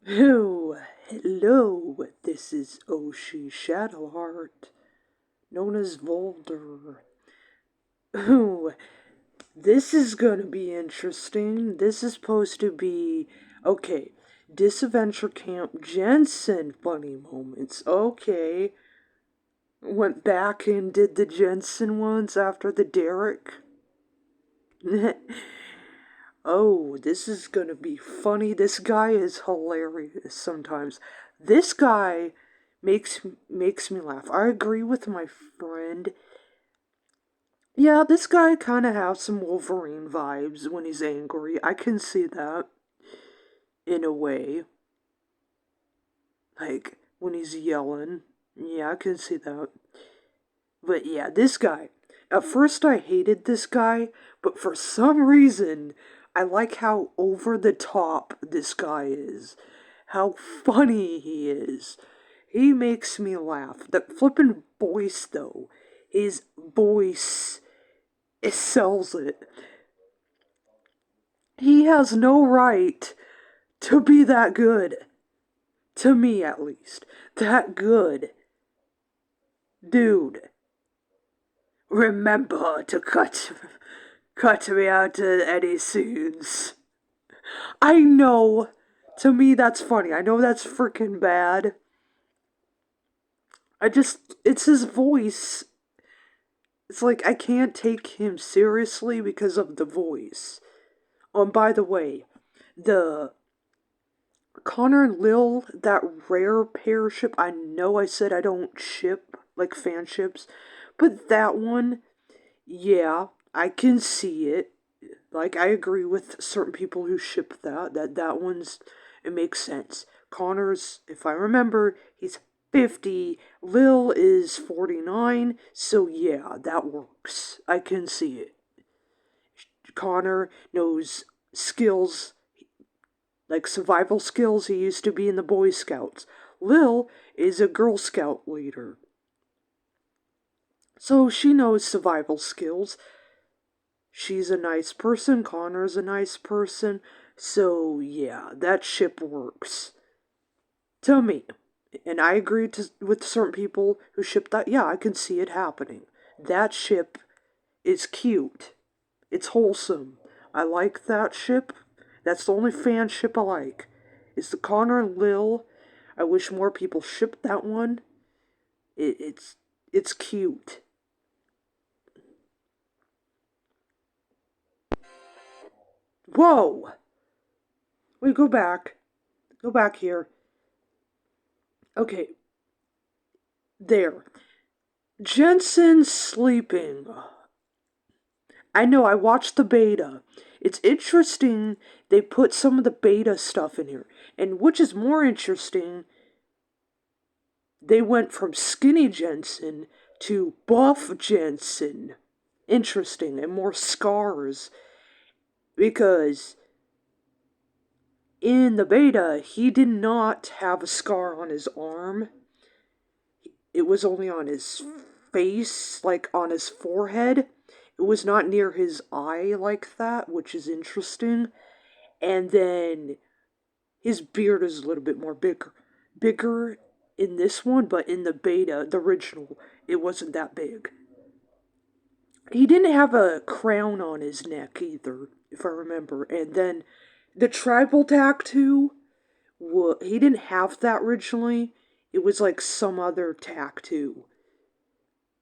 Oh, hello, this is Oshi Shadowheart, known as Volder. Oh, this is gonna be interesting. This is supposed to be, okay, Disadventure Camp Jensen funny moments. Okay, went back and did the Jensen ones after the Derek. Oh, this is gonna be funny. This guy is hilarious sometimes. This guy makes me laugh. I agree with my friend. Yeah, this guy kind of has some Wolverine vibes when he's angry. I can see that in a way. Like when he's yelling. Yeah, I can see that. But yeah, this guy. At first I hated this guy, but for some reason I like how over the top this guy is. How funny he is. He makes me laugh. That flippin' voice though. His voice, it sells it. He has no right to be that good. To me at least. That good. Dude. Remember to cut me out to any scenes. I know. To me, that's funny. I know that's freaking bad. It's his voice. It's like I can't take him seriously because of the voice. By the way, the Connor and Lil, that rare pair ship, I know I said I don't ship, like fan ships, but that one, yeah, I can see it. Like I agree with certain people who ship that one's it makes sense. Connor's, if I remember, he's 50, Lil is 49, so yeah, that works. I can see it. Connor knows skills like survival skills. He used to be in the Boy Scouts. Lil is a Girl Scout leader. So she knows survival skills. She's a nice person. Connor's a nice person. So, yeah, that ship works. To me. And I agree with certain people who ship that. Yeah, I can see it happening. That ship is cute. It's wholesome. I like that ship. That's the only fan ship I like. It's the Connor and Lil. I wish more people shipped that one. It's cute. Whoa! Wait, go back. Go back here. Okay, there. Jensen sleeping. I know, I watched the beta. It's interesting they put some of the beta stuff in here. And which is more interesting, they went from skinny Jensen to buff Jensen. Interesting, and more scars. Because in the beta, he did not have a scar on his arm. It was only on his face, like on his forehead. It was not near his eye like that, which is interesting. And then his beard is a little bit more bigger in this one, but in the beta, the original, it wasn't that big. He didn't have a crown on his neck either, if I remember. And then the tribal tattoo, he didn't have that originally. It was like some other tattoo,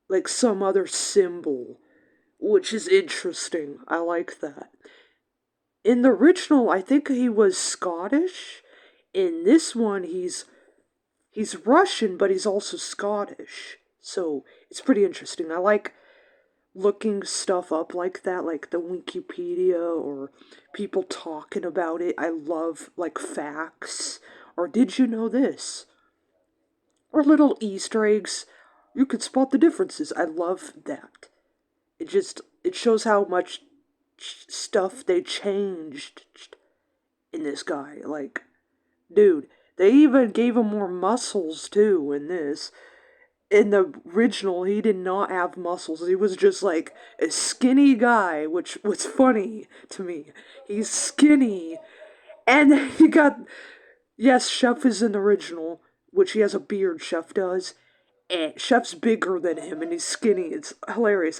like some other symbol, which is interesting. I like that. In the original, I think he was Scottish. In this one, he's Russian, but he's also Scottish. So it's pretty interesting. I like looking stuff up like that, like the Wikipedia or people talking about it. I love like facts or did you know this? Or little Easter eggs. You could spot the differences. I love that. It shows how much stuff they changed in this guy. Like, dude, they even gave him more muscles too in this. In the original, he did not have muscles. He was just like a skinny guy, which was funny to me. He's skinny, and he got Yes, Chef is in the original, which he has a beard, Chef does. And Chef's bigger than him and he's skinny. It's hilarious.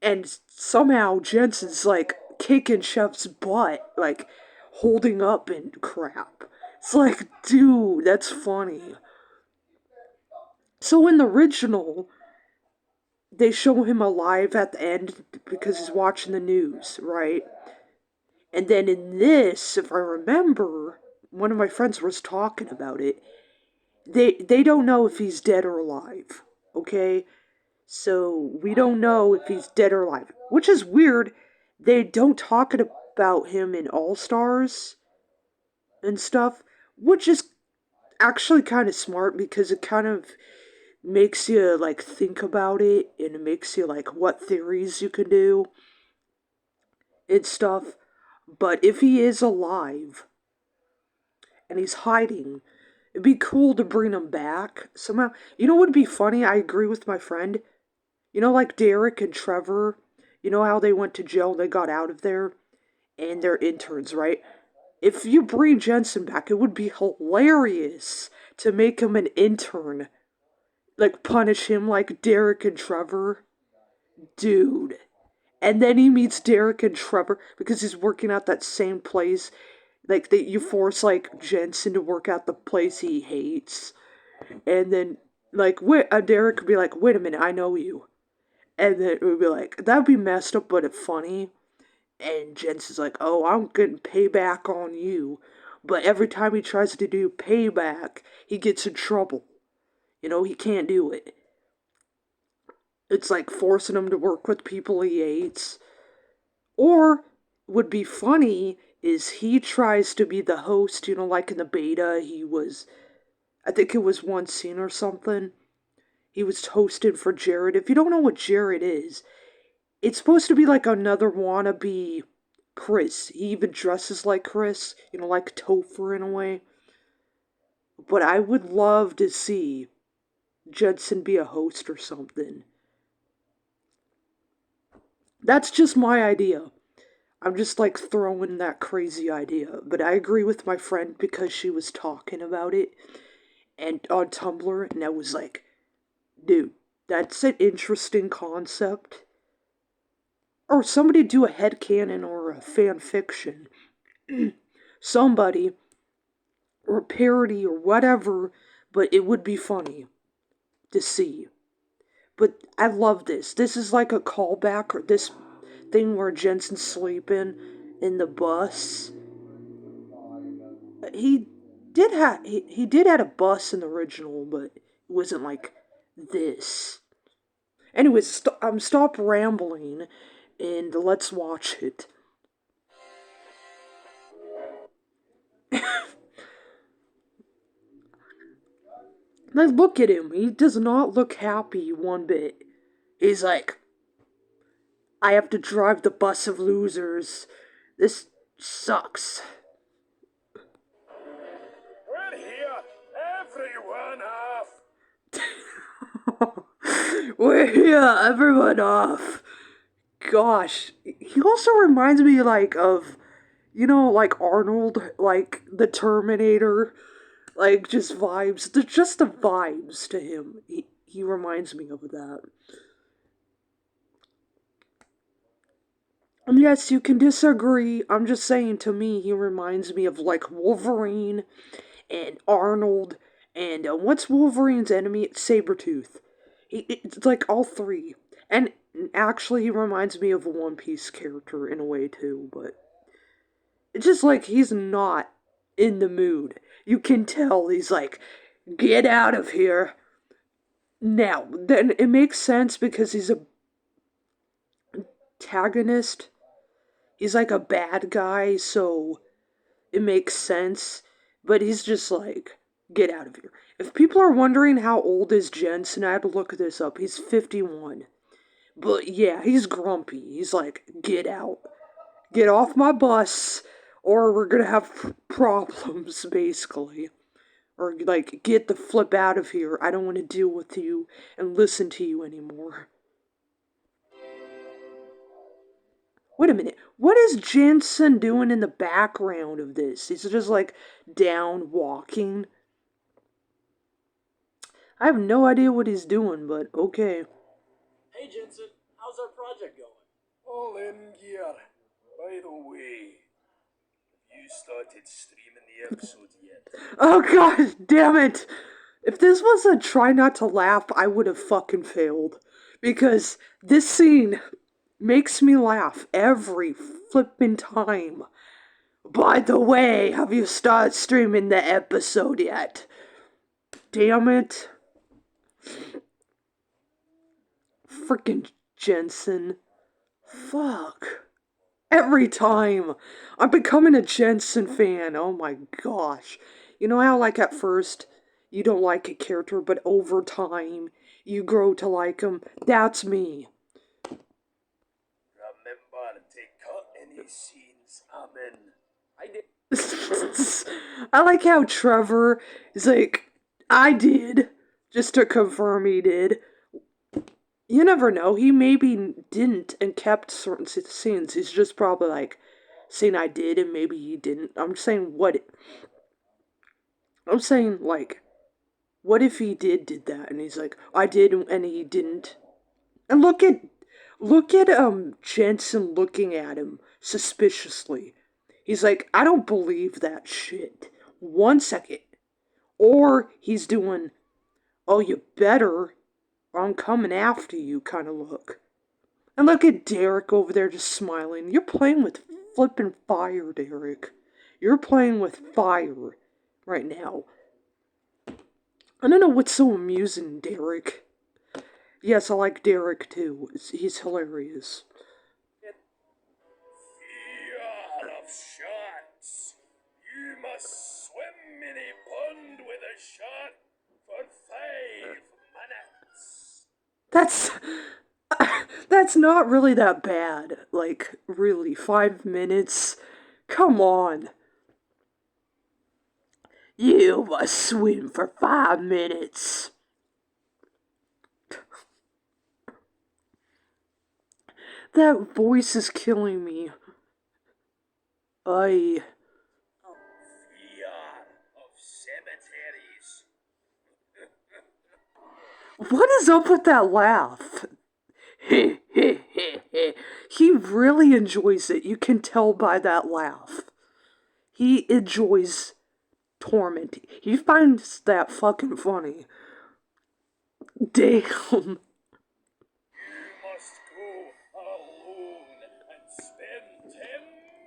And somehow Jensen's like kicking Chef's butt, like holding up and crap. It's like, dude, that's funny. So in the original, they show him alive at the end because he's watching the news, right? And then in this, if I remember, one of my friends was talking about it. They don't know if he's dead or alive. Okay? So we don't know if he's dead or alive. Which is weird. They don't talk about him in All Stars and stuff, which is actually kind of smart because it kind of makes you like think about it and it makes you like what theories you can do and stuff. But if he is alive and he's hiding, it'd be cool to bring him back somehow. You know what would be funny? I agree with my friend. You know, like Derek and Trevor, you know how they went to jail, they got out of there, and they're interns, right? If you bring Jensen back, it would be hilarious to make him an intern. Like, punish him like Derek and Trevor. Dude. And then he meets Derek and Trevor because he's working at that same place. Like, that you force, like, Jensen to work at the place he hates. And then, like, Derek could be like, wait a minute, I know you. And then it would be like, that'd be messed up, but it's funny. And Jensen's like, oh, I'm getting payback on you. But every time he tries to do payback, he gets in trouble. You know, he can't do it. It's like forcing him to work with people he hates. Or, would be funny is he tries to be the host, you know, like in the beta, he was, I think it was one scene or something. He was hosted for Jared. If you don't know what Jared is, it's supposed to be like another wannabe Chris. He even dresses like Chris, you know, like Topher in a way. But I would love to see Jensen be a host or something. That's just my idea. I'm just like throwing that crazy idea. But I agree with my friend because she was talking about it and on Tumblr, and I was like, dude, that's an interesting concept. Or somebody do a headcanon or a fan fiction. Somebody, or a parody or whatever, but it would be funny to see. But I love this. This is like a callback or this thing where Jensen's sleeping in the bus. He he did have a bus in the original, but it wasn't like this. Anyways, stop rambling and let's watch it. Now look at him. He does not look happy one bit. He's like, I have to drive the bus of losers. This sucks. We're here, everyone off. We're here, everyone off. Gosh, he also reminds me like of, you know, like Arnold, like the Terminator, like just vibes. There's just the vibes to him. He reminds me of that. And yes, you can disagree. I'm just saying, to me, he reminds me of like Wolverine and Arnold. And what's Wolverine's enemy? It's Sabretooth. It's like all three. And actually, he reminds me of a One Piece character in a way too, but it's just like he's not in the mood. You can tell he's like, get out of here. Now, then it makes sense because he's a antagonist. He's like a bad guy, so it makes sense. But he's just like, get out of here. If people are wondering how old is Jensen, I had to look this up. He's 51. But yeah, he's grumpy. He's like, get out. Get off my bus, or we're gonna have problems, basically. Or like, get the flip out of here. I don't want to deal with you and listen to you anymore. Wait a minute. What is Jensen doing in the background of this? He's just like down walking. I have no idea what he's doing, but okay. Hey Jensen, how's our project going? All in gear. By the way, have you started streaming the episode yet? Oh god damn it! If this was a try not to laugh, I would have fucking failed. Because this scene makes me laugh every flippin' time. By the way, have you started streaming the episode yet? Damn it. Frickin' Jensen. Fuck. Every time. I'm becoming a Jensen fan. Oh my gosh. You know how, like, at first, you don't like a character, but over time, you grow to like him? That's me. Remember to cut any scenes I'm in. I did. I like how Trevor is like, I did. Just to confirm he did. You never know. He maybe didn't and kept certain scenes. He's just probably like saying I did and maybe he didn't. I'm saying what. I'm saying like, what if he did that and he's like I did and he didn't. And look at Jensen looking at him suspiciously. He's like I don't believe that shit. 1 second. Or he's doing oh you better or I'm coming after you kind of look. And look at Derek over there just smiling. You're playing with flippin' fire, Derek. You're playing with fire right now. I don't know what's so amusing, Derek. Yes, I like Derek too. He's hilarious. Fear of sharks. You must swim in a pond with a shark for 5 minutes. That's that's not really that bad. Like, really, 5 minutes? Come on. You must swim for 5 minutes. That voice is killing me. I. Fear of cemeteries. What is up with that laugh? He really enjoys it. You can tell by that laugh. He enjoys torment. He finds that fucking funny. Damn. You must go alone and spend 10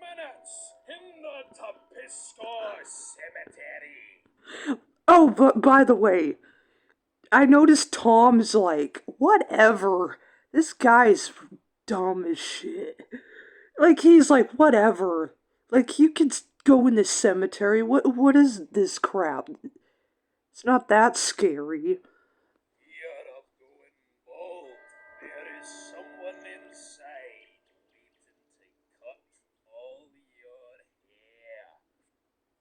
minutes in the Tapisco Cemetery. Oh, but by the way, I noticed Tom's like, whatever. This guy's dumb as shit. Like, he's like, whatever. Like, you could go in this cemetery. What is this crap? It's not that scary. Fear of going bald. There is someone inside waiting to cut all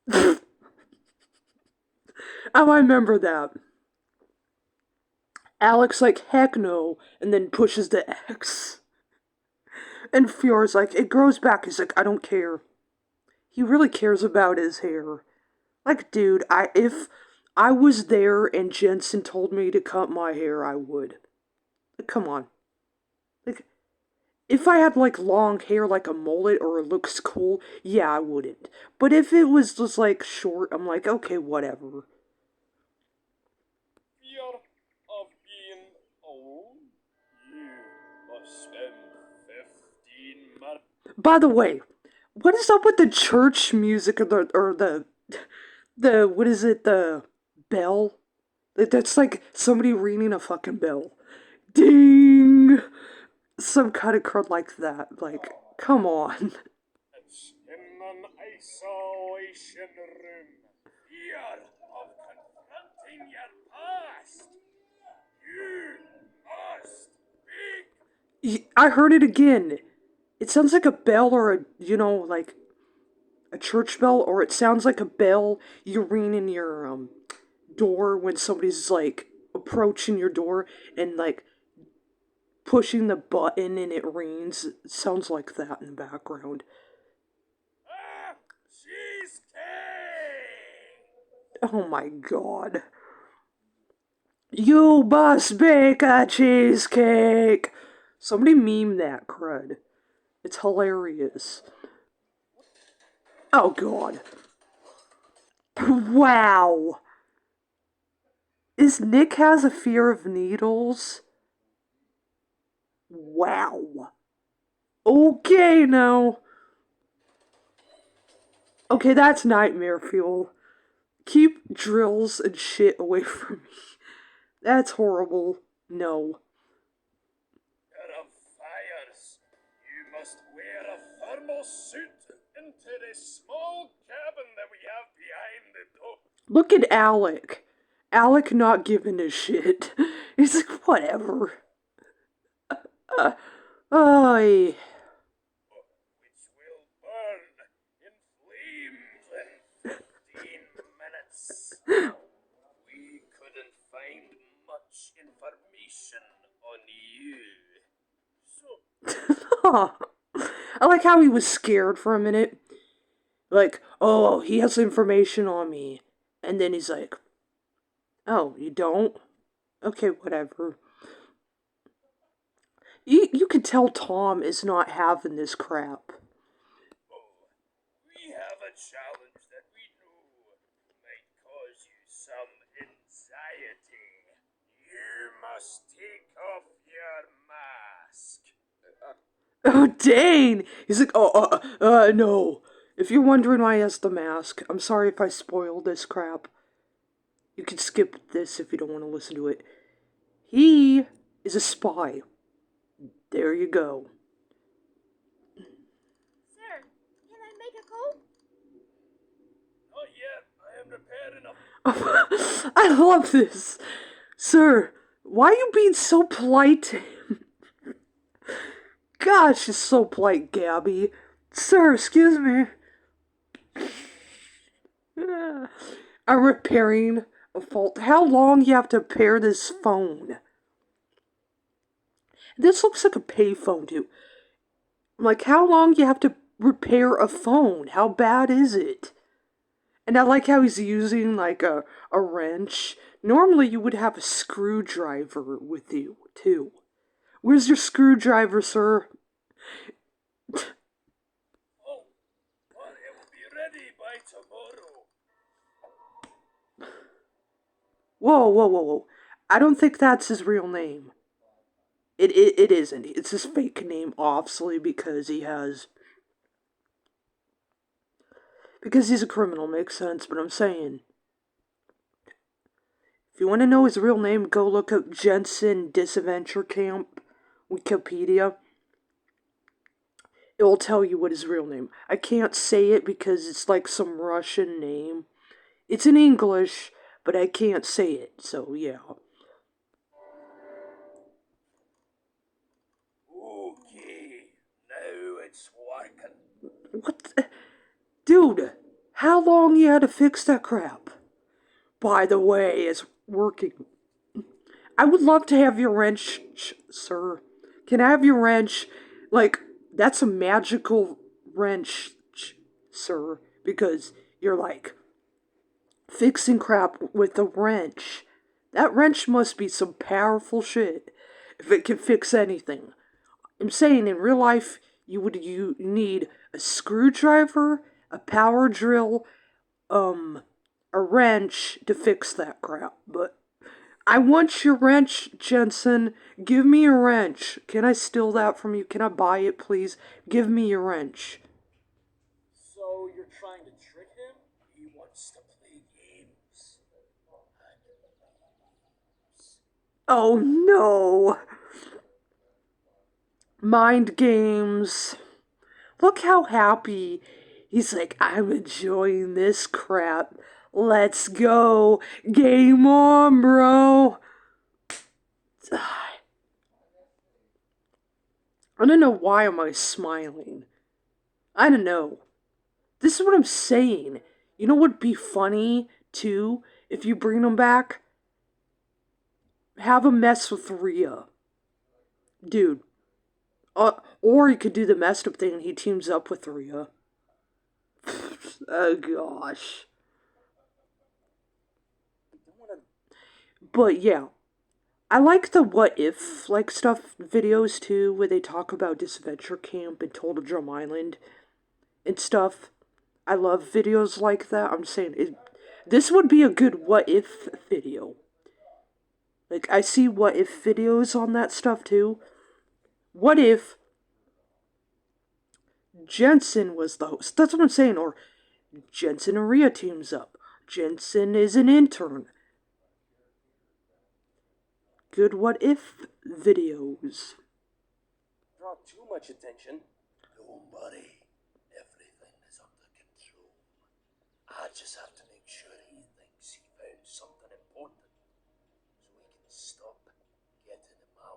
your hair. Oh, I remember that. Alex like, heck no, and then pushes the X. And Fiore's like, it grows back. He's like, I don't care. He really cares about his hair. Like, dude, if I was there and Jensen told me to cut my hair, I would. Like, come on. Like, if I had, like, long hair like a mullet or it looks cool, yeah, I wouldn't. But if it was just, like, short, I'm like, okay, whatever. Fear of being alone. You must spend 15 minutes. By the way, what is up with the church music or the what is it, the bell? That's like somebody ringing a fucking bell. Ding! Some kind of crud like that. Like, come on. In an isolation room. Fear of confronting your past. You must speak. I heard it again. It sounds like a bell or like a church bell, or it sounds like a bell you ring in your door when somebody's like approaching your door and like pushing the button and it rains. It sounds like that in the background. Ah, cheesecake! Oh my god. You must bake a cheesecake! Somebody meme that crud. It's hilarious. Oh god. Wow. Is Nick has a fear of needles? Wow. Okay, now. Okay, that's nightmare fuel. Keep drills and shit away from me. That's horrible. No. Of fires, you must wear a thermal suit into the small cabin that we have behind the door. Look at Alec. Alec not giving a shit. He's like, whatever. Oy. Which will burn in flames in 15 minutes. We couldn't find much information on you. So, I like how he was scared for a minute. Like, oh, he has information on me. And then he's like, oh, you don't? Okay, whatever. You can tell Tom is not having this crap. we have a challenge that we know might cause you some anxiety. You must take off your mask. Oh, dang! He's like, no. If you're wondering why he has the mask, I'm sorry if I spoiled this crap. You can skip this if you don't want to listen to it. He is a spy. There you go. Sir, can I make a call? Not yet. I am prepared enough. I love this. Sir, why are you being so polite to him? Gosh, she's so polite, Gabby. Sir, excuse me. I'm repairing a fault. How long you have to repair this phone? This looks like a payphone, too. I'm like, how long you have to repair a phone? How bad is it? And I like how he's using, like, a wrench. Normally, you would have a screwdriver with you, too. Where's your screwdriver, sir? Oh, but it will be ready by tomorrow. Whoa. I don't think that's his real name. It isn't. It's his fake name, obviously, because he has... Because he's a criminal, makes sense, but I'm saying... If you want to know his real name, go look up Jensen Disadventure Camp, Wikipedia. It will tell you what his real name. I can't say it because it's like some Russian name. It's in English, but I can't say it, so yeah. Okay, now it's working. What the... Dude, how long you had to fix that crap? By the way, it's working. I would love to have your wrench, sir. Can I have your wrench? Like, that's a magical wrench, sir. Because you're like fixing crap with a wrench. That wrench must be some powerful shit if it can fix anything. I'm saying in real life, you need a screwdriver, a power drill, a wrench to fix that crap. But I want your wrench, Jensen. Give me your wrench. Can I steal that from you? Can I buy it, please? Give me your wrench. So you're trying to trick him? He wants to play games. Oh no! Mind games. Look how happy. He's like, I'm enjoying this crap. Let's go. Game on, bro. I don't know why am I smiling. I don't know. This is what I'm saying. You know what'd be funny, too, if you bring them back? Have a mess with Rhea. Dude. Or he could do the messed up thing and he teams up with Rhea. Oh gosh. But yeah, I like the what if like stuff videos too, where they talk about this adventure camp and Total Drum Island and stuff. I love videos like that. I'm saying this would be a good what if video. Like I see what if videos on that stuff too. What if Jensen was the host? That's what I'm saying. Or Jensen and Rhea teams up. Jensen is an intern. Good what if videos. Draw too much attention. Don't worry. Everything is under control. I just have to make sure he thinks he found something important so he can stop getting in my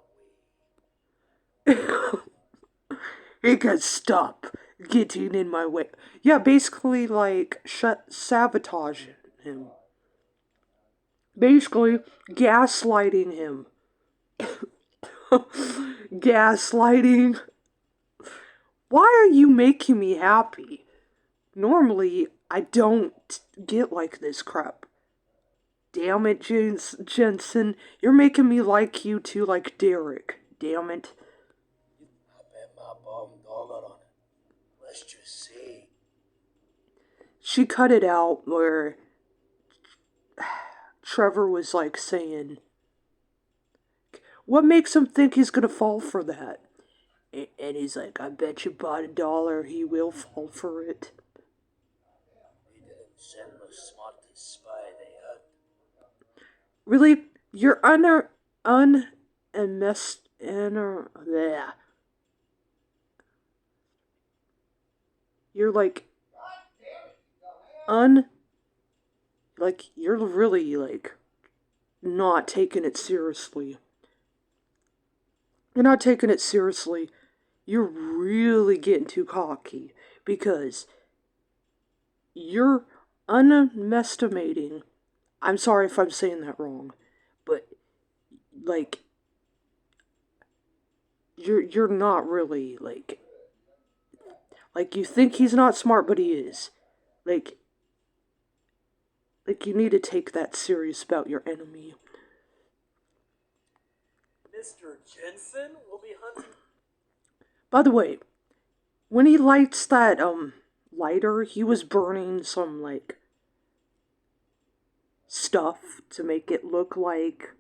way. He can stop getting in my way. Yeah, basically like sabotaging him. Basically gaslighting him. Gaslighting. Why are you making me happy? Normally, I don't get like this crap. Damn it, Jensen. You're making me like you too, like Derek. Damn it. I bet my bottom dollar on it. Let's just say. She cut it out where Trevor was like saying, what makes him think he's gonna fall for that? And he's like, I bet you bought $1 he will fall for it. They didn't send the smartest spy they had. Really? You're You're like you're really like not taking it seriously. You're not taking it seriously. You're really getting too cocky because you're underestimating. I'm sorry if I'm saying that wrong, but like you're not really like you think he's not smart, but he is. Like you need to take that serious about your enemy. Mr. Jensen will be hunting. By the way, when he lights that lighter, he was burning some like stuff to make it look like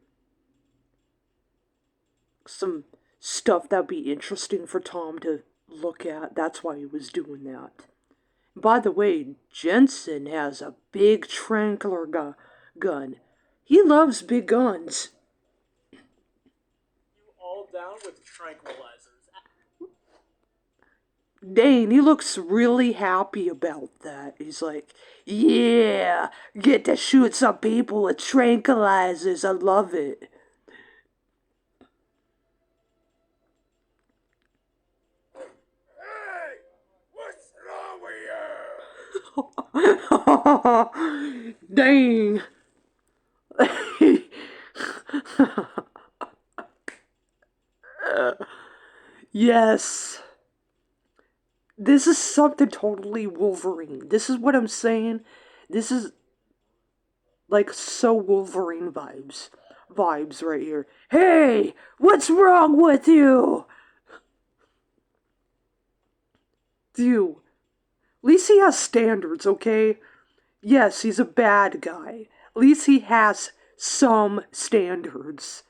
some stuff that'd be interesting for Tom to look at. That's why he was doing that. By the way, Jensen has a big tranquil gun. He loves big guns. You all down with tranquilizers? Dane, he looks really happy about that. He's like, yeah, get to shoot some people with tranquilizers. I love it. Hey! What's wrong with you? Dang. Yes. This is something totally Wolverine. This is what I'm saying. This is like so Wolverine vibes. Vibes right here. Hey, what's wrong with you? Dude, at least he has standards, okay? Yes, he's a bad guy. At least he has some standards.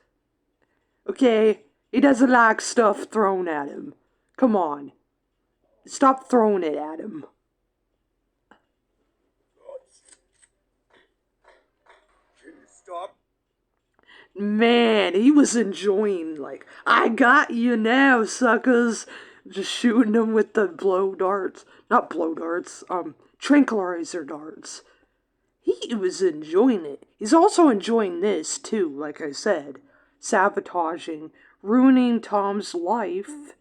Okay? He doesn't like stuff thrown at him. Come on. Stop throwing it at him. Can you stop? Man, he was enjoying, like, I got you now, suckers. Just shooting them with the blow darts. Not blow darts, tranquilizer darts. He was enjoying it. He's also enjoying this, too, like I said. Sabotaging, ruining Tom's life.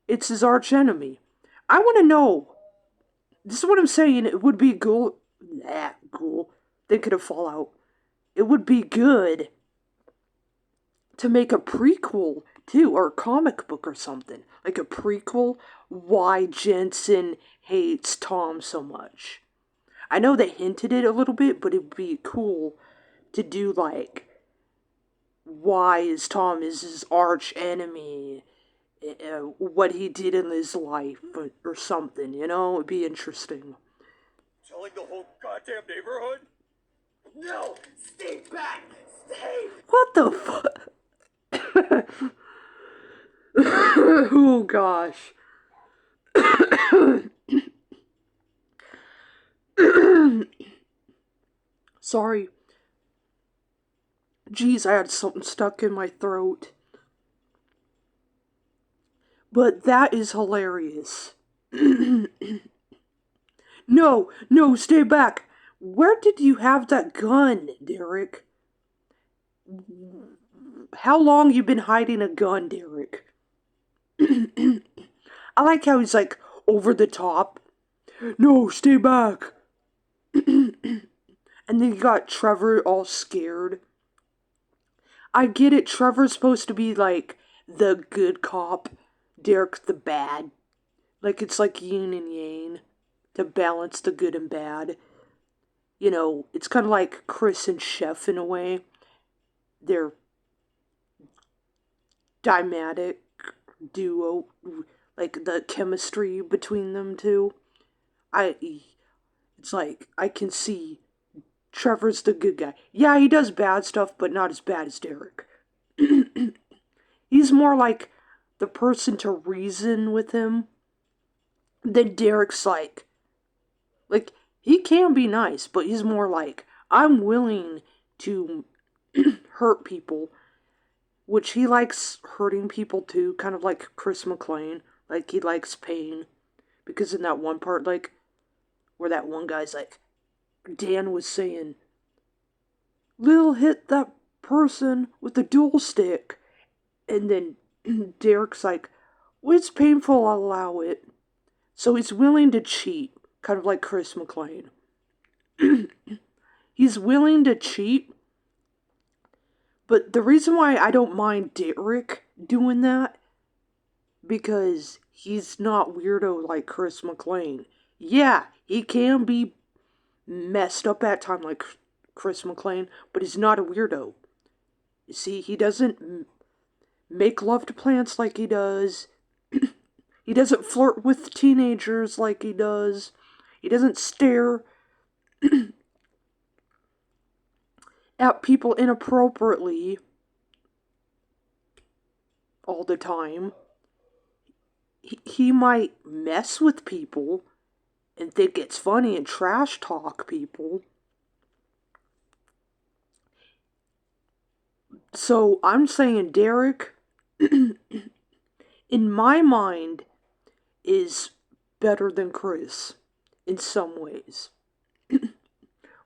It's his archenemy. I want to know. This is what I'm saying. It would be cool. Cool. Thinking of Fallout. It would be good to make a prequel too, or a comic book or something. Like a prequel, why Jensen hates Tom so much. I know they hinted it a little bit, but it'd be cool to do like why is Tom is his arch enemy, what he did in his life, or something. It'd be interesting. Telling the whole goddamn neighborhood? No! Stay back! Stay! What the fuck? Oh gosh. Sorry. Jeez, I had something stuck in my throat. But that is hilarious. No, no, stay back. Where did you have that gun, Derek? How long you been hiding a gun, Derek? I like how he's like over the top. No, stay back. And then you got Trevor all scared. I get it, Trevor's supposed to be like the good cop, Derek's the bad. Like it's like yin and yang to balance the good and bad. It's kind of like Chris and Chef in a way. They're dimatic duo, like the chemistry between them two. It's like I can see Trevor's the good guy. Yeah, he does bad stuff, but not as bad as Derek. He's more like the person to reason with him. Then Derek's like he can be nice, but he's more like I'm willing to hurt people, which he likes hurting people too, kind of like Chris McLean. Like he likes pain, because in that one part, like where that one guy's like, Dan was saying, Lil hit that person with the dual stick. And then Derek's like, well, it's painful, I'll allow it. So he's willing to cheat, kind of like Chris McLean. He's willing to cheat, but the reason why I don't mind Derek doing that, because he's not weirdo like Chris McLean. Yeah, he can be messed up at time like Chris McLean, but he's not a weirdo. You see, he doesn't make love to plants like he does. He doesn't flirt with teenagers like he does. He doesn't stare at people inappropriately all the time. He might mess with people and think it's funny and trash talk people. So I'm saying Derek, in my mind, is better than Chris in some ways.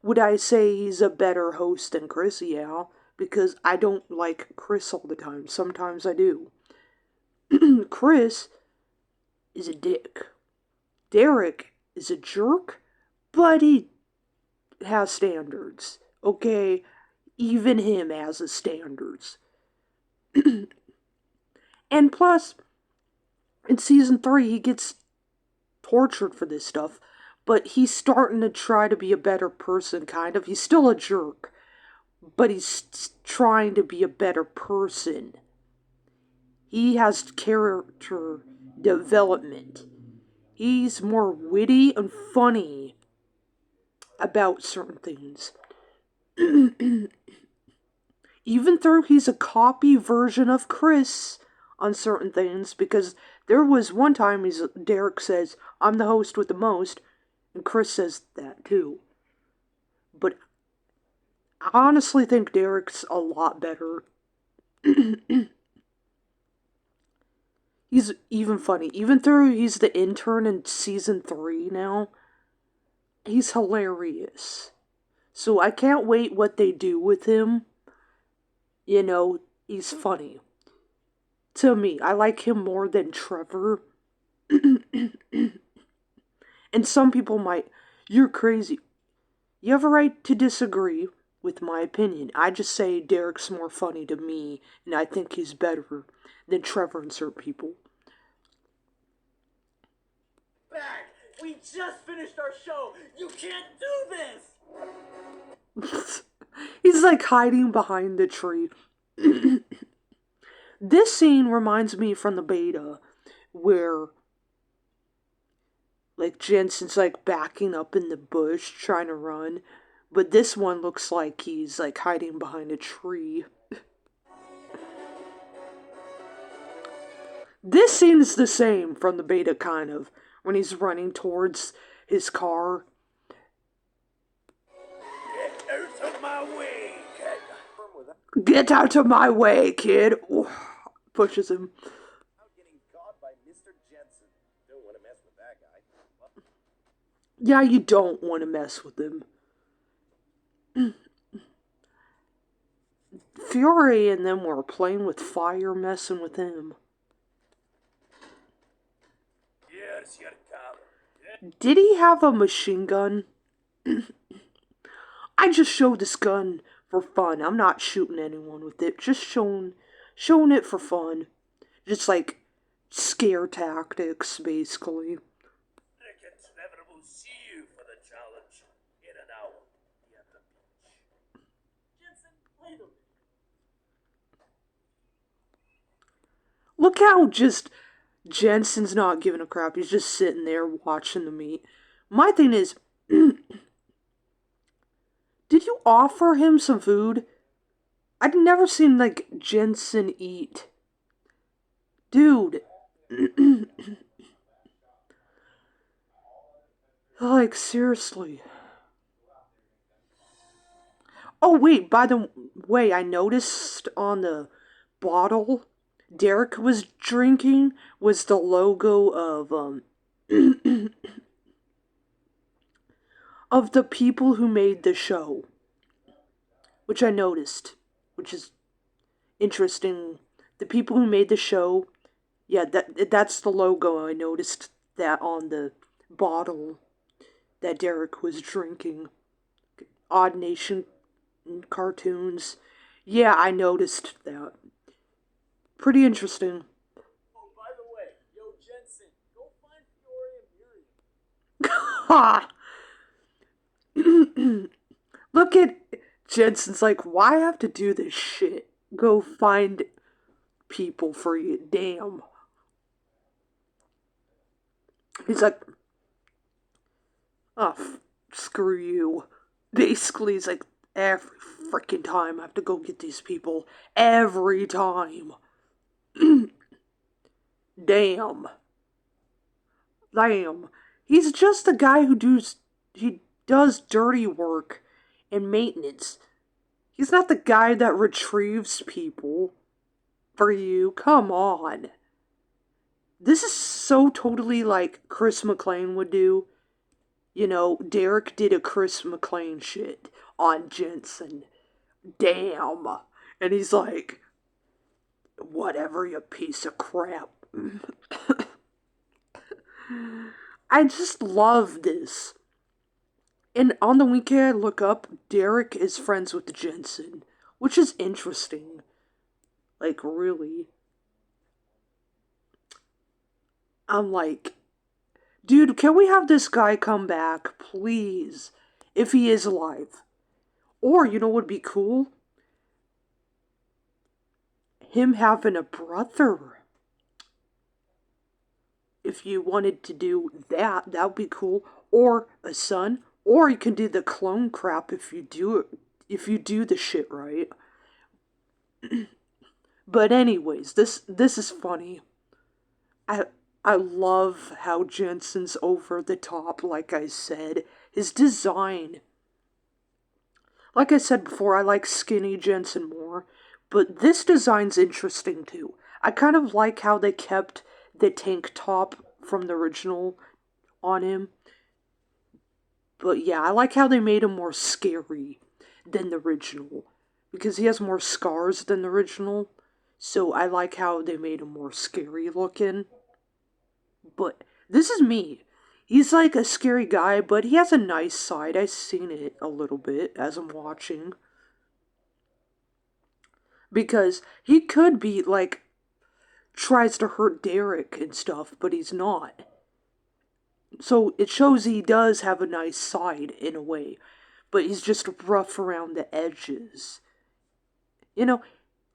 Would I say he's a better host than Chris? Yeah, because I don't like Chris all the time. Sometimes I do. Chris is a dick. Derek is a jerk, but he has standards. Okay? Even him has his standards. And plus, in season 3, he gets tortured for this stuff, but he's starting to try to be a better person, kind of. He's still a jerk, but he's trying to be a better person. He has character development. He's more witty and funny about certain things. Even though he's a copy version of Chris on certain things, because there was one time Derek says, I'm the host with the most, and Chris says that too. But I honestly think Derek's a lot better. He's even funny. Even though he's the intern in season 3 now, he's hilarious. So I can't wait what they do with him. He's funny. To me, I like him more than Trevor. And some people might, you're crazy. You have a right to disagree with my opinion. I just say Derek's more funny to me, and I think he's better than Trevor and certain people. Back! We just finished our show! You can't do this! He's like hiding behind the tree. This scene reminds me from the beta where like Jensen's like backing up in the bush trying to run, but this one looks like he's like hiding behind a tree. This seems the same from the beta, kind of, when he's running towards his car. Get out of my way, kid. Get out of my way, kid! Ooh, pushes him. Getting caught by Mr. Jensen. Don't want to mess with that guy. Yeah, you don't want to mess with him. Fury and them were playing with fire, messing with him. Here's your car. Did he have a machine gun? I just showed this gun for fun. I'm not shooting anyone with it. Just showing it for fun. Just like scare tactics, basically. Rick and Trevor will see you for the challenge in an hour. Be at the beach. Jensen, wait a minute. Look how just Jensen's not giving a crap. He's just sitting there watching the meet. My thing is, did you offer him some food? I'd never seen, like, Jensen eat. Dude. Like, seriously. Oh, wait, by the way, I noticed on the bottle Derek was drinking was the logo of, of the people who made the show. Which I noticed, which is interesting. The people who made the show, yeah, that's the logo. I noticed that on the bottle that Derek was drinking. Odd Nation cartoons. Yeah, I noticed that. Pretty interesting. Oh, by the way, yo, Jensen, go find Fiore and Miriam. Ha! Look at Jensen's like, why have to do this shit? Go find people for you. Damn. He's like, oh, screw you. Basically, he's like, every freaking time I have to go get these people. Every time. Damn. Damn. He's just a guy who does dirty work and maintenance. He's not the guy that retrieves people for you. Come on. This is so totally like Chris McClane would do. You know, Derek did a Chris McClane shit on Jensen. Damn. And he's like, whatever, you piece of crap. I just love this. And on the weekend, I look up, Derek is friends with Jensen, which is interesting. Like, really. I'm like, dude, can we have this guy come back, please? If he is alive. Or, you know what would be cool? Him having a brother. If you wanted to do that, that would be cool. Or a son. Or you can do the clone crap if you do it. If you do the shit right. But anyways, this is funny. I love how Jensen's over the top, like I said. His design. Like I said before, I like skinny Jensen more. But this design's interesting too. I kind of like how they kept the tank top from the original on him. But yeah, I like how they made him more scary than the original. Because he has more scars than the original. So I like how they made him more scary looking. But this is me. He's like a scary guy, but he has a nice side. I've seen it a little bit as I'm watching. Because he could be like tries to hurt Derek and stuff, but he's not. So it shows he does have a nice side in a way, but he's just rough around the edges. You know,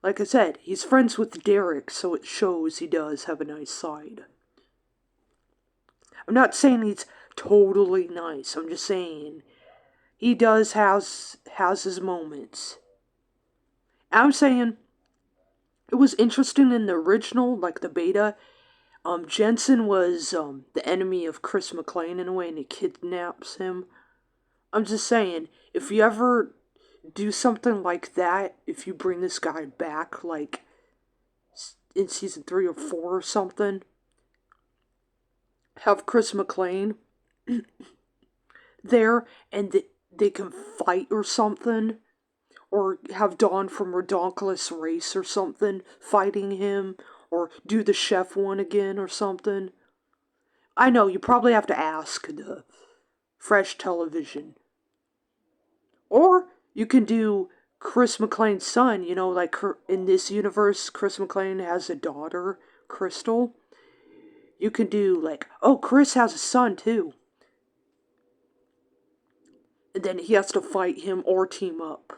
like I said, he's friends with Derek, so it shows he does have a nice side. I'm not saying he's totally nice. I'm just saying he does has his moments. I'm saying it was interesting in the original, like the beta. Jensen was the enemy of Chris McClane in a way, and he kidnaps him. I'm just saying, if you ever do something like that, if you bring this guy back, like in season 3 or 4 or something, have Chris McClane there and they can fight or something, or have Dawn from Redonkulous Race or something fighting him, or do the chef one again or something. I know, you probably have to ask the Fresh Television. Or you can do Chris McClane's son, like in this universe, Chris McClane has a daughter, Crystal. You can do like, oh, Chris has a son too. And then he has to fight him or team up.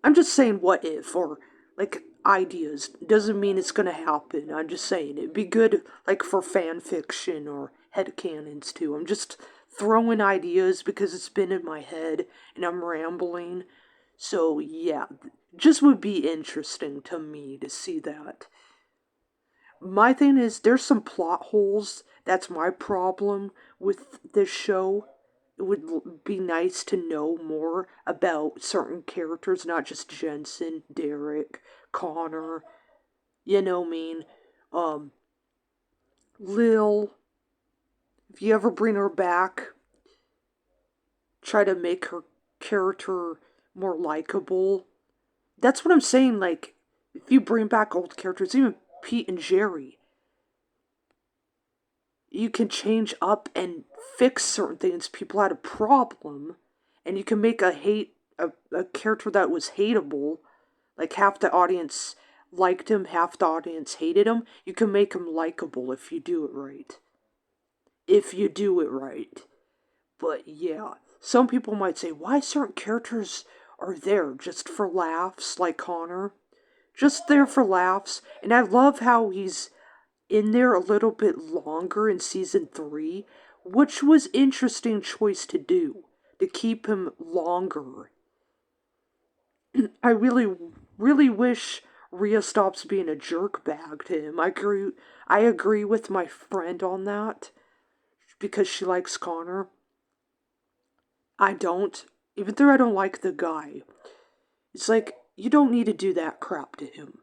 I'm just saying what if, or like ideas. Doesn't mean it's gonna happen. I'm just saying it'd be good like for fan fiction or headcanons too. I'm just throwing ideas because it's been in my head and I'm rambling. So yeah, just would be interesting to me to see that. My thing is there's some plot holes. That's my problem with this show. It would be nice to know more about certain characters, not just Jensen, Derek, Connor, you know what I mean? Um, Lil, if you ever bring her back, try to make her character more likable. That's what I'm saying, like, if you bring back old characters, even Pete and Jerry, you can change up and fix certain things. People had a problem, and you can make a character that was hateable, like half the audience liked him, half the audience hated him. You can make him likable if you do it right. If you do it right. But yeah, some people might say, why certain characters are there just for laughs, like Connor? Just there for laughs. And I love how he's in there a little bit longer in season 3, which was interesting choice to do, to keep him longer. I really wish Rhea stops being a jerk bag to him. I agree with my friend on that because she likes Connor. I don't. Even though I don't like the guy. It's like you don't need to do that crap to him.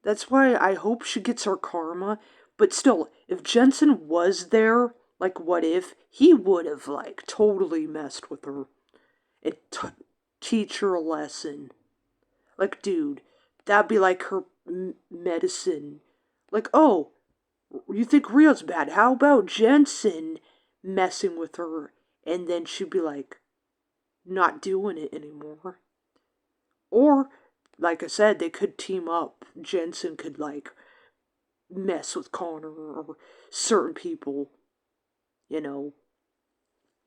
That's why I hope she gets her karma. But still, if Jensen was there, like what if, he would have like totally messed with her and teach her a lesson. Like, dude, that'd be like her medicine. Like, oh, you think Rio's bad? How about Jensen messing with her? And then she'd be like, not doing it anymore. Or, like I said, they could team up. Jensen could, like, mess with Connor or certain people, you know.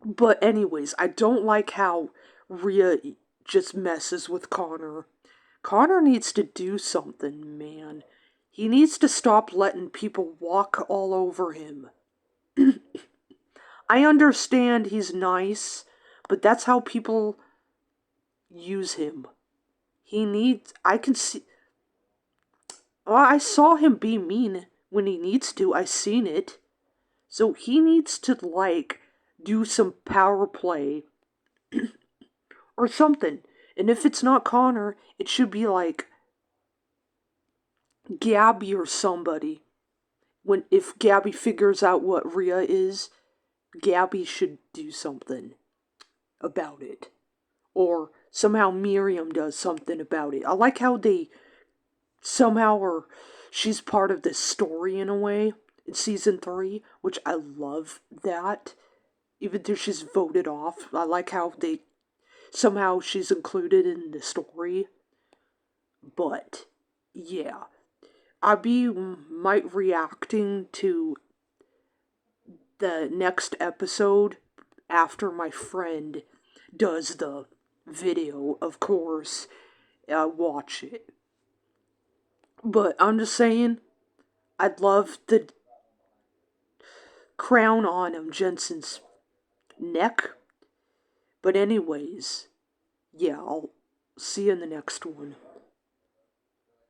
But, anyways, I don't like how Rhea just messes with Connor. Connor needs to do something, man. He needs to stop letting people walk all over him. I understand he's nice, but that's how people use him. He needs. I can see. Well, I saw him be mean when he needs to. I seen it. So he needs to, like, do some power play or something. And if it's not Connor, it should be like Gabby or somebody. If Gabby figures out what Rhea is, Gabby should do something about it. Or somehow Miriam does something about it. I like how they somehow are she's part of this story in a way in season 3, which I love that. Even though she's voted off, I like how they somehow she's included in the story. But yeah, I'll be might reacting to the next episode after my friend does the video, of course. Watch it. But I'm just saying, I'd love the crown on Jensen's neck. But anyways, yeah, I'll see you in the next one.